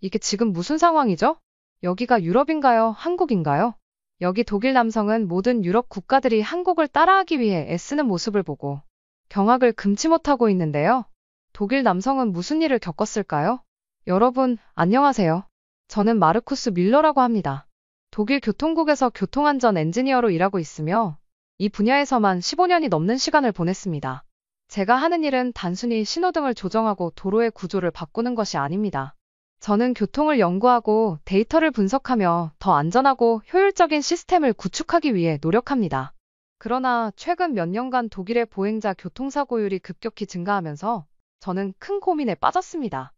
이게 지금 무슨 상황이죠? 여기가 유럽인가요? 한국인가요? 여기 독일 남성은 모든 유럽 국가들이 한국을 따라하기 위해 애쓰는 모습을 보고 경악을 금치 못하고 있는데요. 독일 남성은 무슨 일을 겪었을까요? 여러분, 안녕하세요. 저는 마르쿠스 밀러라고 합니다. 독일 교통국에서 교통안전 엔지니어로 일하고 있으며 이 분야에서만 15년이 넘는 시간을 보냈습니다. 제가 하는 일은 단순히 신호등을 조정하고 도로의 구조를 바꾸는 것이 아닙니다. 저는 교통을 연구하고 데이터를 분석하며 더 안전하고 효율적인 시스템을 구축하기 위해 노력합니다. 그러나 최근 몇 년간 독일의 보행자 교통사고율이 급격히 증가하면서 저는 큰 고민에 빠졌습니다.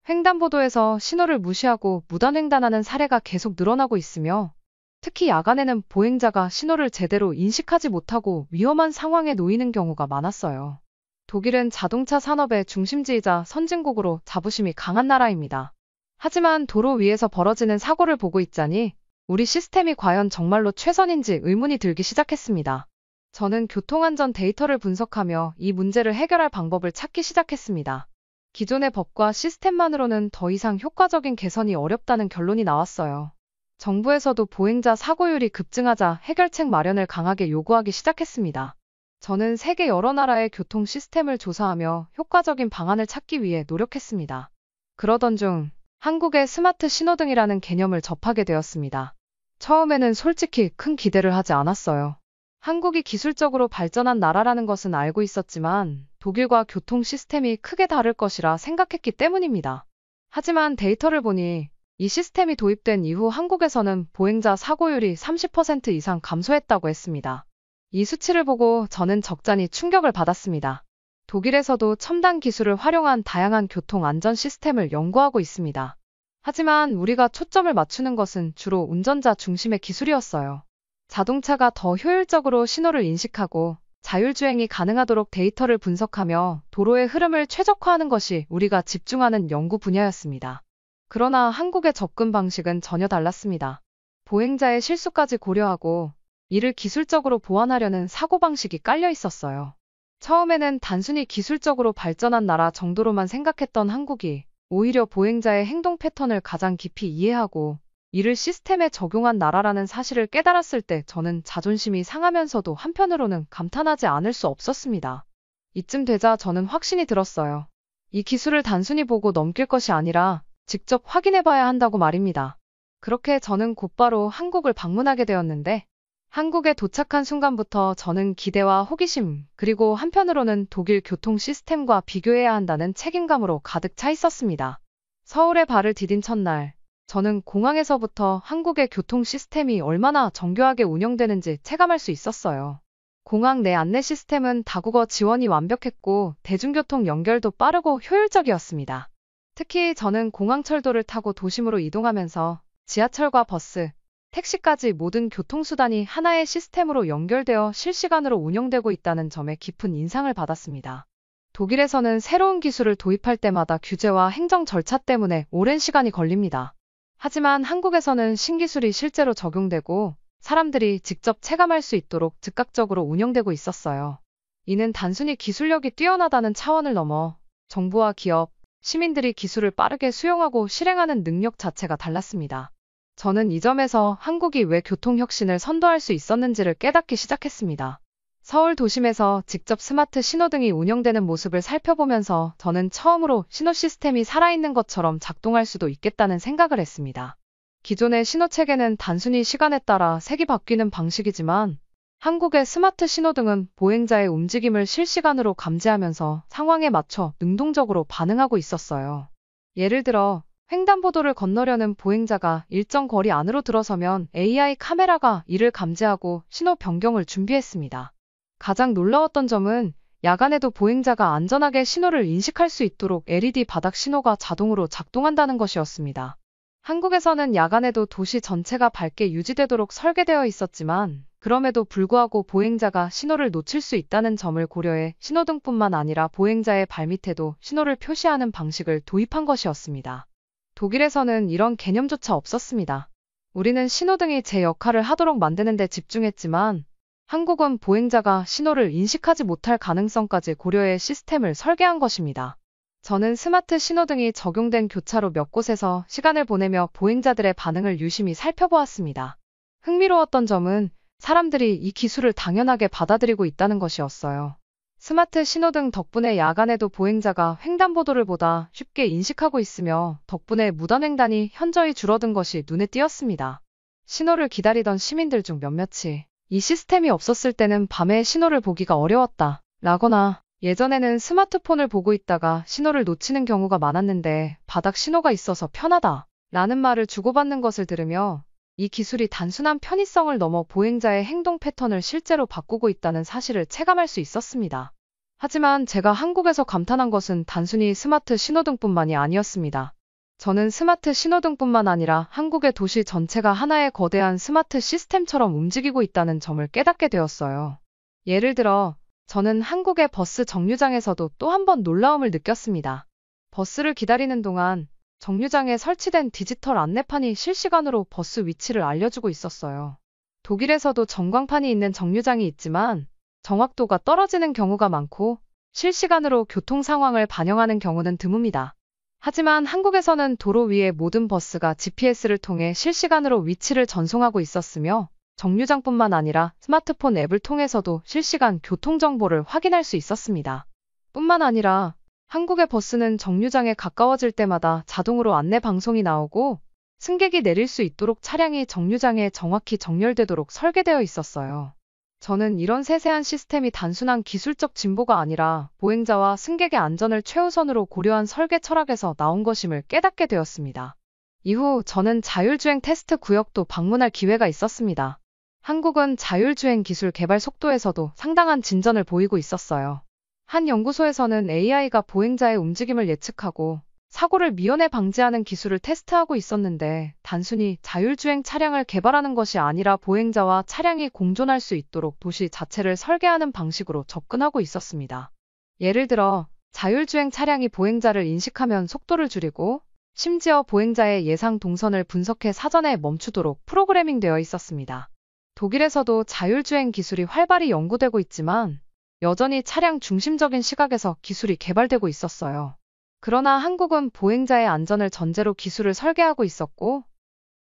횡단보도에서 신호를 무시하고 무단횡단하는 사례가 계속 늘어나고 있으며 특히 야간에는 보행자가 신호를 제대로 인식하지 못하고 위험한 상황에 놓이는 경우가 많았어요. 독일은 자동차 산업의 중심지이자 선진국으로 자부심이 강한 나라입니다. 하지만 도로 위에서 벌어지는 사고를 보고 있자니 우리 시스템이 과연 정말로 최선인지 의문이 들기 시작했습니다. 저는 교통안전 데이터를 분석하며 이 문제를 해결할 방법을 찾기 시작했습니다. 기존의 법과 시스템만으로는 더 이상 효과적인 개선이 어렵다는 결론이 나왔어요. 정부에서도 보행자 사고율이 급증하자 해결책 마련을 강하게 요구하기 시작했습니다. 저는 세계 여러 나라의 교통 시스템을 조사하며 효과적인 방안을 찾기 위해 노력했습니다. 그러던 중 한국의 스마트 신호등이라는 개념을 접하게 되었습니다. 처음에는 솔직히 큰 기대를 하지 않았어요. 한국이 기술적으로 발전한 나라라는 것은 알고 있었지만 독일과 교통 시스템이 크게 다를 것이라 생각했기 때문입니다. 하지만 데이터를 보니 이 시스템이 도입된 이후 한국에서는 보행자 사고율이 30% 이상 감소했다고 했습니다. 이 수치를 보고 저는 적잖이 충격을 받았습니다. 독일에서도 첨단 기술을 활용한 다양한 교통 안전 시스템을 연구하고 있습니다. 하지만 우리가 초점을 맞추는 것은 주로 운전자 중심의 기술이었어요. 자동차가 더 효율적으로 신호를 인식하고 자율주행이 가능하도록 데이터를 분석하며 도로의 흐름을 최적화하는 것이 우리가 집중하는 연구 분야였습니다. 그러나 한국의 접근 방식은 전혀 달랐습니다. 보행자의 실수까지 고려하고 이를 기술적으로 보완하려는 사고방식이 깔려 있었어요. 처음에는 단순히 기술적으로 발전한 나라 정도로만 생각했던 한국이 오히려 보행자의 행동 패턴을 가장 깊이 이해하고 이를 시스템에 적용한 나라라는 사실을 깨달았을 때 저는 자존심이 상하면서도 한편으로는 감탄하지 않을 수 없었습니다. 이쯤 되자 저는 확신이 들었어요. 이 기술을 단순히 보고 넘길 것이 아니라 직접 확인해봐야 한다고 말입니다. 그렇게 저는 곧바로 한국을 방문하게 되었는데 한국에 도착한 순간부터 저는 기대와 호기심, 그리고 한편으로는 독일 교통 시스템과 비교해야 한다는 책임감으로 가득 차 있었습니다. 서울에 발을 디딘 첫날, 저는 공항에서부터 한국의 교통 시스템이 얼마나 정교하게 운영되는지 체감할 수 있었어요. 공항 내 안내 시스템은 다국어 지원이 완벽했고 대중교통 연결도 빠르고 효율적이었습니다. 특히 저는 공항철도를 타고 도심으로 이동하면서 지하철과 버스, 택시까지 모든 교통수단이 하나의 시스템으로 연결되어 실시간으로 운영되고 있다는 점에 깊은 인상을 받았습니다. 독일에서는 새로운 기술을 도입할 때마다 규제와 행정 절차 때문에 오랜 시간이 걸립니다. 하지만 한국에서는 신기술이 실제로 적용되고 사람들이 직접 체감할 수 있도록 즉각적으로 운영되고 있었어요. 이는 단순히 기술력이 뛰어나다는 차원을 넘어 정부와 기업, 시민들이 기술을 빠르게 수용하고 실행하는 능력 자체가 달랐습니다. 저는 이 점에서 한국이 왜 교통혁신을 선도할 수 있었는지를 깨닫기 시작했습니다. 서울 도심에서 직접 스마트 신호등이 운영되는 모습을 살펴보면서 저는 처음으로 신호 시스템이 살아있는 것처럼 작동할 수도 있겠다는 생각을 했습니다. 기존의 신호체계는 단순히 시간에 따라 색이 바뀌는 방식이지만 한국의 스마트 신호등은 보행자의 움직임을 실시간으로 감지하면서 상황에 맞춰 능동적으로 반응하고 있었어요. 예를 들어 횡단보도를 건너려는 보행자가 일정 거리 안으로 들어서면 AI 카메라가 이를 감지하고 신호 변경을 준비했습니다. 가장 놀라웠던 점은 야간에도 보행자가 안전하게 신호를 인식할 수 있도록 LED 바닥 신호가 자동으로 작동한다는 것이었습니다. 한국에서는 야간에도 도시 전체가 밝게 유지되도록 설계되어 있었지만 그럼에도 불구하고 보행자가 신호를 놓칠 수 있다는 점을 고려해 신호등뿐만 아니라 보행자의 발밑에도 신호를 표시하는 방식을 도입한 것이었습니다. 독일에서는 이런 개념조차 없었습니다. 우리는 신호등이 제 역할을 하도록 만드는 데 집중했지만 한국은 보행자가 신호를 인식하지 못할 가능성까지 고려해 시스템을 설계한 것입니다. 저는 스마트 신호등이 적용된 교차로 몇 곳에서 시간을 보내며 보행자들의 반응을 유심히 살펴보았습니다. 흥미로웠던 점은 사람들이 이 기술을 당연하게 받아들이고 있다는 것이었어요. 스마트 신호등 덕분에 야간에도 보행자가 횡단보도를 보다 쉽게 인식하고 있으며 덕분에 무단횡단이 현저히 줄어든 것이 눈에 띄었습니다. 신호를 기다리던 시민들 중 몇몇이 이 시스템이 없었을 때는 밤에 신호를 보기가 어려웠다 라거나 예전에는 스마트폰을 보고 있다가 신호를 놓치는 경우가 많았는데 바닥 신호가 있어서 편하다 라는 말을 주고받는 것을 들으며 이 기술이 단순한 편의성을 넘어 보행자의 행동 패턴을 실제로 바꾸고 있다는 사실을 체감할 수 있었습니다. 하지만 제가 한국에서 감탄한 것은 단순히 스마트 신호등뿐만이 아니었습니다. 저는 스마트 신호등뿐만 아니라 한국의 도시 전체가 하나의 거대한 스마트 시스템처럼 움직이고 있다는 점을 깨닫게 되었어요. 예를 들어 저는 한국의 버스 정류장에서도 또 한 번 놀라움을 느꼈습니다. 버스를 기다리는 동안 정류장에 설치된 디지털 안내판이 실시간으로 버스 위치를 알려주고 있었어요. 독일에서도 전광판이 있는 정류장이 있지만 정확도가 떨어지는 경우가 많고 실시간으로 교통 상황을 반영하는 경우는 드뭅니다. 하지만 한국에서는 도로 위의 모든 버스가 GPS를 통해 실시간으로 위치를 전송하고 있었으며 정류장뿐만 아니라 스마트폰 앱을 통해서도 실시간 교통정보를 확인할 수 있었습니다. 뿐만 아니라 한국의 버스는 정류장에 가까워질 때마다 자동으로 안내 방송이 나오고 승객이 내릴 수 있도록 차량이 정류장에 정확히 정렬되도록 설계되어 있었어요. 저는 이런 세세한 시스템이 단순한 기술적 진보가 아니라 보행자와 승객의 안전을 최우선으로 고려한 설계 철학에서 나온 것임을 깨닫게 되었습니다. 이후 저는 자율주행 테스트 구역도 방문할 기회가 있었습니다. 한국은 자율주행 기술 개발 속도에서도 상당한 진전을 보이고 있었어요. 한 연구소에서는 AI가 보행자의 움직임을 예측하고 사고를 미연에 방지하는 기술을 테스트하고 있었는데 단순히 자율주행 차량을 개발하는 것이 아니라 보행자와 차량이 공존할 수 있도록 도시 자체를 설계하는 방식으로 접근하고 있었습니다. 예를 들어 자율주행 차량이 보행자를 인식하면 속도를 줄이고 심지어 보행자의 예상 동선을 분석해 사전에 멈추도록 프로그래밍되어 있었습니다. 독일에서도 자율주행 기술이 활발히 연구되고 있지만 여전히 차량 중심적인 시각에서 기술이 개발되고 있었어요. 그러나 한국은 보행자의 안전을 전제로 기술을 설계하고 있었고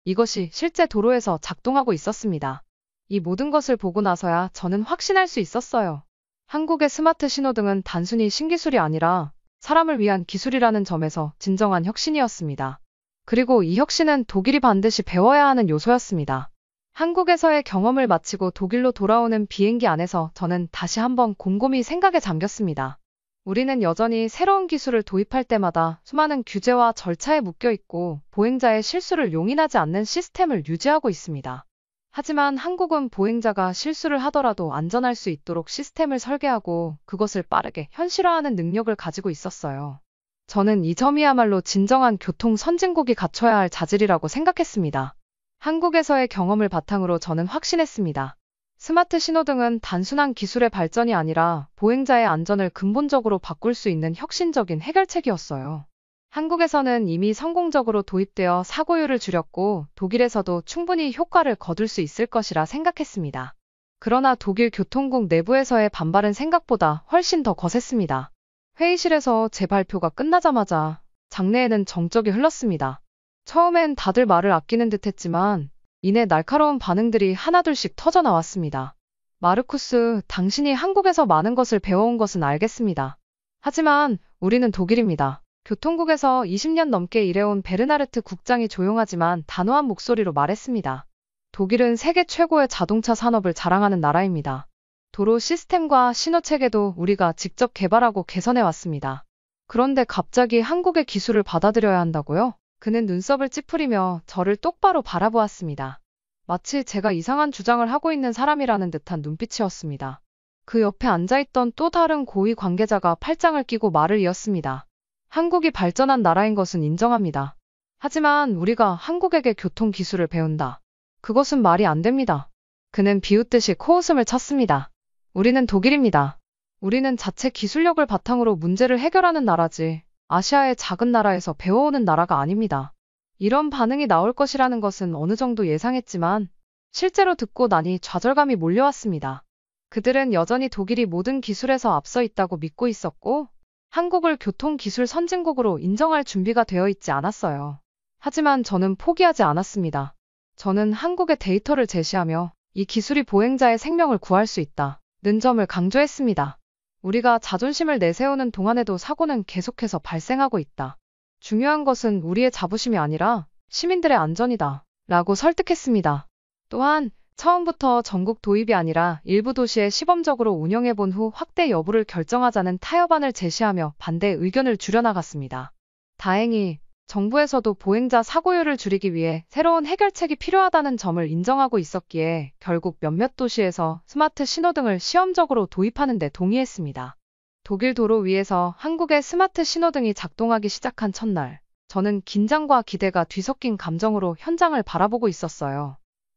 이것이 실제 도로에서 작동하고 있었습니다. 이 모든 것을 보고 나서야 저는 확신할 수 있었어요. 한국의 스마트 신호등은 단순히 신기술이 아니라 사람을 위한 기술이라는 점에서 진정한 혁신이었습니다. 그리고 이 혁신은 독일이 반드시 배워야 하는 요소였습니다. 한국에서의 경험을 마치고 독일로 돌아오는 비행기 안에서 저는 다시 한번 곰곰이 생각에 잠겼습니다. 우리는 여전히 새로운 기술을 도입할 때마다 수많은 규제와 절차에 묶여 있고 보행자의 실수를 용인하지 않는 시스템을 유지하고 있습니다. 하지만 한국은 보행자가 실수를 하더라도 안전할 수 있도록 시스템을 설계하고 그것을 빠르게 현실화하는 능력을 가지고 있었어요. 저는 이 점이야말로 진정한 교통 선진국이 갖춰야 할 자질이라고 생각했습니다. 한국에서의 경험을 바탕으로 저는 확신했습니다. 스마트 신호등은 단순한 기술의 발전이 아니라 보행자의 안전을 근본적으로 바꿀 수 있는 혁신적인 해결책이었어요. 한국에서는 이미 성공적으로 도입되어 사고율을 줄였고 독일에서도 충분히 효과를 거둘 수 있을 것이라 생각했습니다. 그러나 독일 교통국 내부에서의 반발은 생각보다 훨씬 더 거셌습니다. 회의실에서 제 발표가 끝나자마자 장내에는 정적이 흘렀습니다. 처음엔 다들 말을 아끼는 듯 했지만 이내 날카로운 반응들이 하나둘씩 터져 나왔습니다. 마르쿠스, 당신이 한국에서 많은 것을 배워온 것은 알겠습니다. 하지만 우리는 독일입니다. 교통국에서 20년 넘게 일해온 베르나르트 국장이 조용하지만 단호한 목소리로 말했습니다. 독일은 세계 최고의 자동차 산업을 자랑하는 나라입니다. 도로 시스템과 신호체계도 우리가 직접 개발하고 개선해 왔습니다. 그런데 갑자기 한국의 기술을 받아들여야 한다고요? 그는 눈썹을 찌푸리며 저를 똑바로 바라보았습니다. 마치 제가 이상한 주장을 하고 있는 사람이라는 듯한 눈빛이었습니다. 그 옆에 앉아있던 또 다른 고위 관계자가 팔짱을 끼고 말을 이었습니다. 한국이 발전한 나라인 것은 인정합니다. 하지만 우리가 한국에게 교통 기술을 배운다. 그것은 말이 안 됩니다. 그는 비웃듯이 코웃음을 쳤습니다. 우리는 독일입니다. 우리는 자체 기술력을 바탕으로 문제를 해결하는 나라지. 아시아의 작은 나라에서 배워오는 나라가 아닙니다. 이런 반응이 나올 것이라는 것은 어느 정도 예상했지만 실제로 듣고 나니 좌절감이 몰려왔습니다. 그들은 여전히 독일이 모든 기술에서 앞서 있다고 믿고 있었고 한국을 교통기술 선진국으로 인정할 준비가 되어 있지 않았어요. 하지만 저는 포기하지 않았습니다. 저는 한국의 데이터를 제시하며 이 기술이 보행자의 생명을 구할 수 있다는 점을 강조했습니다. 우리가 자존심을 내세우는 동안에도 사고는 계속해서 발생하고 있다. 중요한 것은 우리의 자부심이 아니라 시민들의 안전이다. 라고 설득했습니다. 또한 처음부터 전국 도입이 아니라 일부 도시에 시범적으로 운영해본 후 확대 여부를 결정하자는 타협안을 제시하며 반대 의견을 줄여나갔습니다. 다행히 정부에서도 보행자 사고율을 줄이기 위해 새로운 해결책이 필요하다는 점을 인정하고 있었기에 결국 몇몇 도시에서 스마트 신호등을 시험적으로 도입하는 데 동의했습니다. 독일 도로 위에서 한국의 스마트 신호등이 작동하기 시작한 첫날, 저는 긴장과 기대가 뒤섞인 감정으로 현장을 바라보고 있었어요.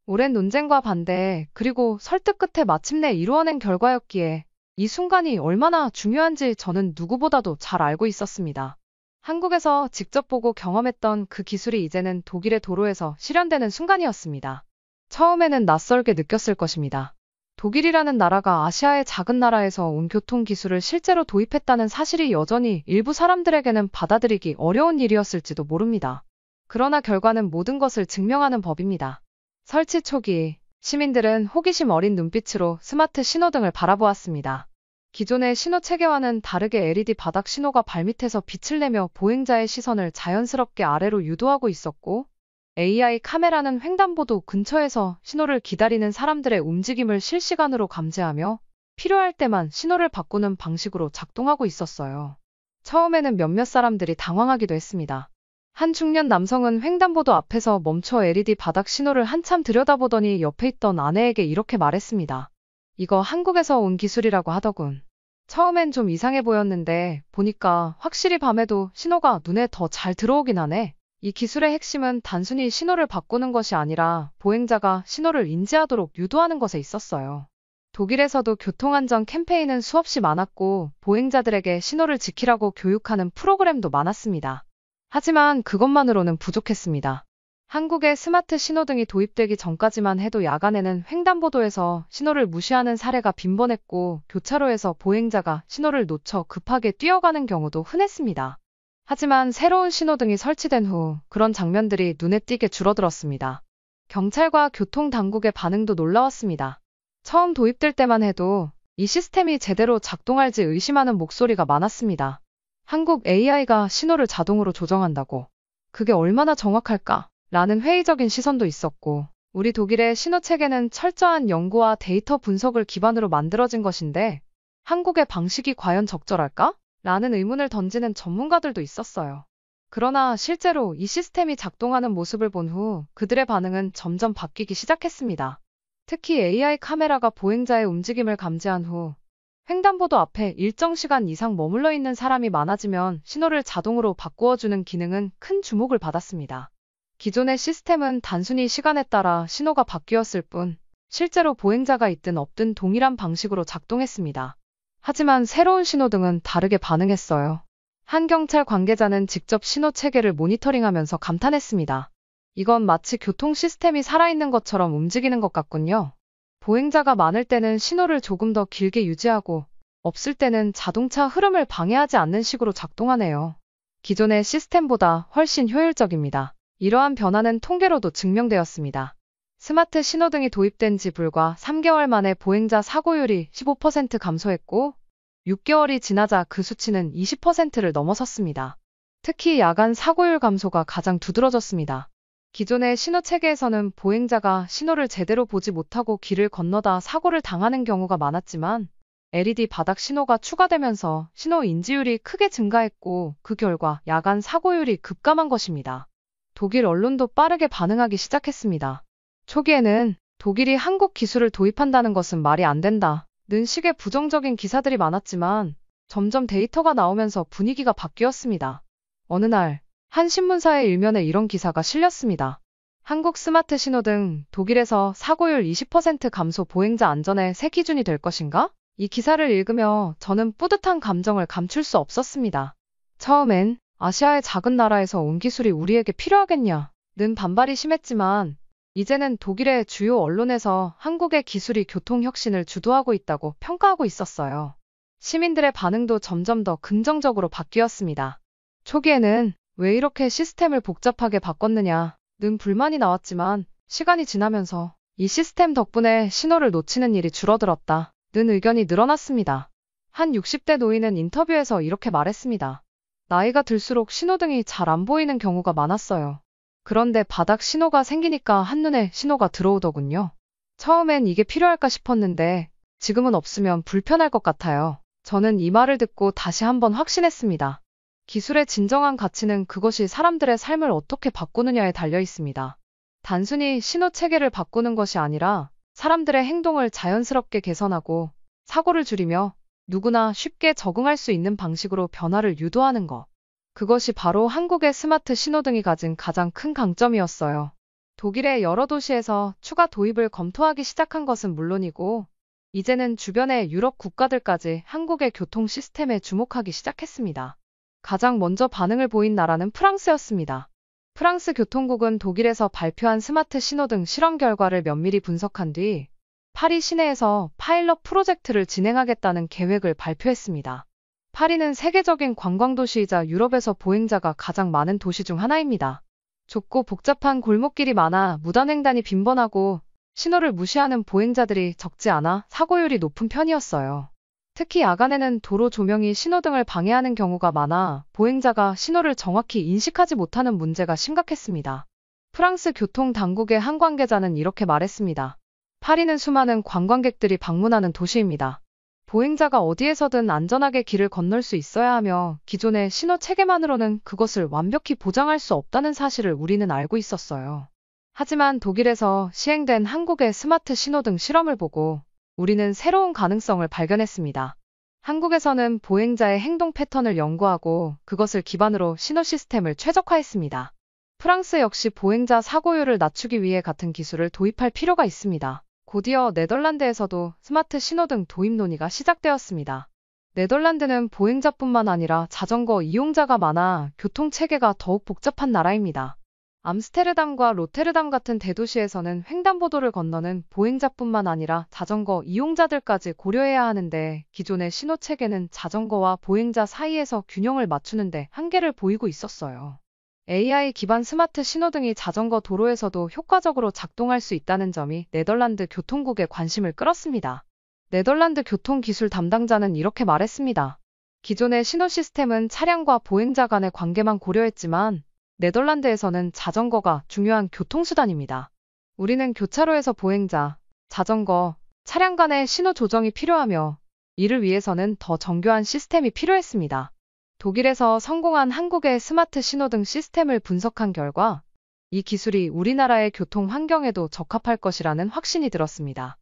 오랜 논쟁과 반대, 그리고 설득 끝에 마침내 이루어낸 결과였기에 이 순간이 얼마나 중요한지 저는 누구보다도 잘 알고 있었습니다. 한국에서 직접 보고 경험했던 그 기술이 이제는 독일의 도로에서 실현되는 순간이었습니다. 처음에는 낯설게 느꼈을 것입니다. 독일이라는 나라가 아시아의 작은 나라에서 온 교통기술을 실제로 도입했다는 사실이 여전히 일부 사람들에게는 받아들이기 어려운 일이었을지도 모릅니다. 그러나 결과는 모든 것을 증명하는 법입니다. 설치 초기, 시민들은 호기심 어린 눈빛으로 스마트 신호등을 바라보았습니다. 기존의 신호 체계와는 다르게 LED 바닥 신호가 발밑에서 빛을 내며 보행자의 시선을 자연스럽게 아래로 유도하고 있었고, AI 카메라는 횡단보도 근처에서 신호를 기다리는 사람들의 움직임을 실시간으로 감지하며 필요할 때만 신호를 바꾸는 방식으로 작동하고 있었어요. 처음에는 몇몇 사람들이 당황하기도 했습니다. 한 중년 남성은 횡단보도 앞에서 멈춰 LED 바닥 신호를 한참 들여다보더니 옆에 있던 아내에게 이렇게 말했습니다. 이거 한국에서 온 기술이라고 하더군. 처음엔 좀 이상해 보였는데 보니까 확실히 밤에도 신호가 눈에 더 잘 들어오긴 하네. 이 기술의 핵심은 단순히 신호를 바꾸는 것이 아니라 보행자가 신호를 인지하도록 유도하는 것에 있었어요. 독일에서도 교통안전 캠페인은 수없이 많았고 보행자들에게 신호를 지키라고 교육하는 프로그램도 많았습니다. 하지만 그것만으로는 부족했습니다. 한국에 스마트 신호등이 도입되기 전까지만 해도 야간에는 횡단보도에서 신호를 무시하는 사례가 빈번했고 교차로에서 보행자가 신호를 놓쳐 급하게 뛰어가는 경우도 흔했습니다. 하지만 새로운 신호등이 설치된 후 그런 장면들이 눈에 띄게 줄어들었습니다. 경찰과 교통당국의 반응도 놀라웠습니다. 처음 도입될 때만 해도 이 시스템이 제대로 작동할지 의심하는 목소리가 많았습니다. 한국 AI가 신호를 자동으로 조정한다고? 그게 얼마나 정확할까? 라는 회의적인 시선도 있었고, 우리 독일의 신호 체계는 철저한 연구와 데이터 분석을 기반으로 만들어진 것인데, 한국의 방식이 과연 적절할까? 라는 의문을 던지는 전문가들도 있었어요. 그러나 실제로 이 시스템이 작동하는 모습을 본 후 그들의 반응은 점점 바뀌기 시작했습니다. 특히 AI 카메라가 보행자의 움직임을 감지한 후 횡단보도 앞에 일정 시간 이상 머물러 있는 사람이 많아지면 신호를 자동으로 바꾸어주는 기능은 큰 주목을 받았습니다. 기존의 시스템은 단순히 시간에 따라 신호가 바뀌었을 뿐 실제로 보행자가 있든 없든 동일한 방식으로 작동했습니다. 하지만 새로운 신호등은 다르게 반응했어요. 한 경찰 관계자는 직접 신호 체계를 모니터링하면서 감탄했습니다. 이건 마치 교통 시스템이 살아있는 것처럼 움직이는 것 같군요. 보행자가 많을 때는 신호를 조금 더 길게 유지하고 없을 때는 자동차 흐름을 방해하지 않는 식으로 작동하네요. 기존의 시스템보다 훨씬 효율적입니다. 이러한 변화는 통계로도 증명되었습니다. 스마트 신호등이 도입된 지 불과 3개월 만에 보행자 사고율이 15% 감소했고 6개월이 지나자 그 수치는 20%를 넘어섰습니다. 특히 야간 사고율 감소가 가장 두드러졌습니다. 기존의 신호 체계에서는 보행자가 신호를 제대로 보지 못하고 길을 건너다 사고를 당하는 경우가 많았지만 LED 바닥 신호가 추가되면서 신호 인지율이 크게 증가했고 그 결과 야간 사고율이 급감한 것입니다. 독일 언론도 빠르게 반응하기 시작했습니다. 초기에는 독일이 한국 기술을 도입한다는 것은 말이 안 된다는 식의 부정적인 기사들이 많았지만 점점 데이터가 나오면서 분위기가 바뀌었습니다. 어느 날 한 신문사의 일면에 이런 기사가 실렸습니다. 한국 스마트 신호등 독일에서 사고율 20% 감소 보행자 안전의 새 기준이 될 것인가? 이 기사를 읽으며 저는 뿌듯한 감정을 감출 수 없었습니다. 처음엔 아시아의 작은 나라에서 온 기술이 우리에게 필요하겠냐는 반발이 심했지만 이제는 독일의 주요 언론에서 한국의 기술이 교통 혁신을 주도하고 있다고 평가하고 있었어요. 시민들의 반응도 점점 더 긍정적으로 바뀌었습니다. 초기에는 왜 이렇게 시스템을 복잡하게 바꿨느냐는 불만이 나왔지만 시간이 지나면서 이 시스템 덕분에 신호를 놓치는 일이 줄어들었다는 의견이 늘어났습니다. 한 60대 노인은 인터뷰에서 이렇게 말했습니다. 나이가 들수록 신호등이 잘 안 보이는 경우가 많았어요. 그런데 바닥 신호가 생기니까 한눈에 신호가 들어오더군요. 처음엔 이게 필요할까 싶었는데 지금은 없으면 불편할 것 같아요. 저는 이 말을 듣고 다시 한번 확신했습니다. 기술의 진정한 가치는 그것이 사람들의 삶을 어떻게 바꾸느냐에 달려 있습니다. 단순히 신호 체계를 바꾸는 것이 아니라 사람들의 행동을 자연스럽게 개선하고 사고를 줄이며 누구나 쉽게 적응할 수 있는 방식으로 변화를 유도하는 것. 그것이 바로 한국의 스마트 신호등이 가진 가장 큰 강점이었어요. 독일의 여러 도시에서 추가 도입을 검토하기 시작한 것은 물론이고 이제는 주변의 유럽 국가들까지 한국의 교통 시스템에 주목하기 시작했습니다. 가장 먼저 반응을 보인 나라는 프랑스였습니다. 프랑스 교통국은 독일에서 발표한 스마트 신호등 실험 결과를 면밀히 분석한 뒤 파리 시내에서 파일럿 프로젝트를 진행하겠다는 계획을 발표했습니다. 파리는 세계적인 관광도시이자 유럽에서 보행자가 가장 많은 도시 중 하나입니다. 좁고 복잡한 골목길이 많아 무단횡단이 빈번하고 신호를 무시하는 보행자들이 적지 않아 사고율이 높은 편이었어요. 특히 야간에는 도로 조명이 신호등을 방해하는 경우가 많아 보행자가 신호를 정확히 인식하지 못하는 문제가 심각했습니다. 프랑스 교통당국의 한 관계자는 이렇게 말했습니다. 파리는 수많은 관광객들이 방문하는 도시입니다. 보행자가 어디에서든 안전하게 길을 건널 수 있어야 하며 기존의 신호 체계만으로는 그것을 완벽히 보장할 수 없다는 사실을 우리는 알고 있었어요. 하지만 독일에서 시행된 한국의 스마트 신호등 실험을 보고 우리는 새로운 가능성을 발견했습니다. 한국에서는 보행자의 행동 패턴을 연구하고 그것을 기반으로 신호 시스템을 최적화했습니다. 프랑스 역시 보행자 사고율을 낮추기 위해 같은 기술을 도입할 필요가 있습니다. 곧이어 네덜란드에서도 스마트 신호등 도입 논의가 시작되었습니다. 네덜란드는 보행자뿐만 아니라 자전거 이용자가 많아 교통체계가 더욱 복잡한 나라입니다. 암스테르담과 로테르담 같은 대도시에서는 횡단보도를 건너는 보행자뿐만 아니라 자전거 이용자들까지 고려해야 하는데 기존의 신호체계는 자전거와 보행자 사이에서 균형을 맞추는데 한계를 보이고 있었어요. AI 기반 스마트 신호등이 자전거 도로에서도 효과적으로 작동할 수 있다는 점이 네덜란드 교통국의 관심을 끌었습니다. 네덜란드 교통기술 담당자는 이렇게 말했습니다. 기존의 신호 시스템은 차량과 보행자 간의 관계만 고려했지만 네덜란드에서는 자전거가 중요한 교통수단입니다. 우리는 교차로에서 보행자, 자전거, 차량 간의 신호 조정이 필요하며 이를 위해서는 더 정교한 시스템이 필요했습니다. 독일에서 성공한 한국의 스마트 신호등 시스템을 분석한 결과 이 기술이 우리나라의 교통 환경에도 적합할 것이라는 확신이 들었습니다.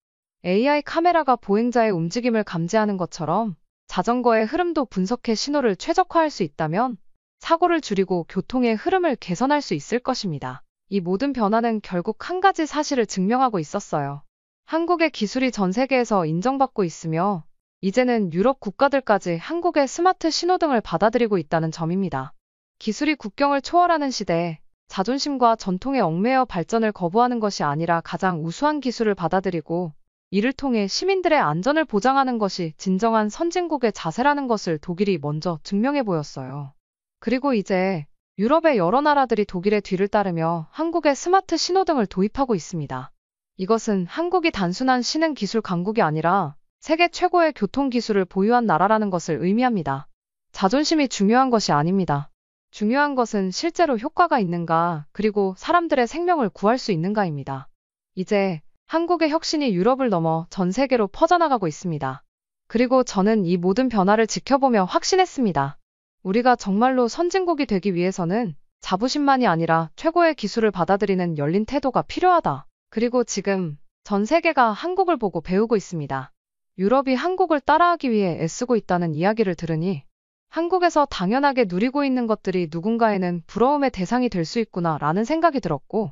AI 카메라가 보행자의 움직임을 감지하는 것처럼 자전거의 흐름도 분석해 신호를 최적화할 수 있다면 사고를 줄이고 교통의 흐름을 개선할 수 있을 것입니다. 이 모든 변화는 결국 한 가지 사실을 증명하고 있었어요. 한국의 기술이 전 세계에서 인정받고 있으며 이제는 유럽 국가들까지 한국의 스마트 신호등을 받아들이고 있다는 점입니다. 기술이 국경을 초월하는 시대에 자존심과 전통에 얽매여 발전을 거부하는 것이 아니라 가장 우수한 기술을 받아들이고 이를 통해 시민들의 안전을 보장하는 것이 진정한 선진국의 자세라는 것을 독일이 먼저 증명해 보였어요. 그리고 이제 유럽의 여러 나라들이 독일의 뒤를 따르며 한국의 스마트 신호등을 도입하고 있습니다. 이것은 한국이 단순한 신흥 기술 강국이 아니라 세계 최고의 교통기술을 보유한 나라라는 것을 의미합니다. 자존심이 중요한 것이 아닙니다. 중요한 것은 실제로 효과가 있는가, 그리고 사람들의 생명을 구할 수 있는가입니다. 이제 한국의 혁신이 유럽을 넘어 전 세계로 퍼져나가고 있습니다. 그리고 저는 이 모든 변화를 지켜보며 확신했습니다. 우리가 정말로 선진국이 되기 위해서는 자부심만이 아니라 최고의 기술을 받아들이는 열린 태도가 필요하다. 그리고 지금 전 세계가 한국을 보고 배우고 있습니다. 유럽이 한국을 따라하기 위해 애쓰고 있다는 이야기를 들으니 한국에서 당연하게 누리고 있는 것들이 누군가에는 부러움의 대상이 될 수 있구나 라는 생각이 들었고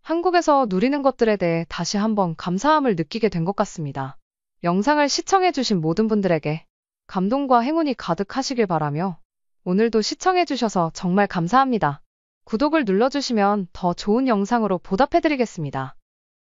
한국에서 누리는 것들에 대해 다시 한번 감사함을 느끼게 된 것 같습니다. 영상을 시청해주신 모든 분들에게 감동과 행운이 가득하시길 바라며 오늘도 시청해주셔서 정말 감사합니다. 구독을 눌러주시면 더 좋은 영상으로 보답해드리겠습니다.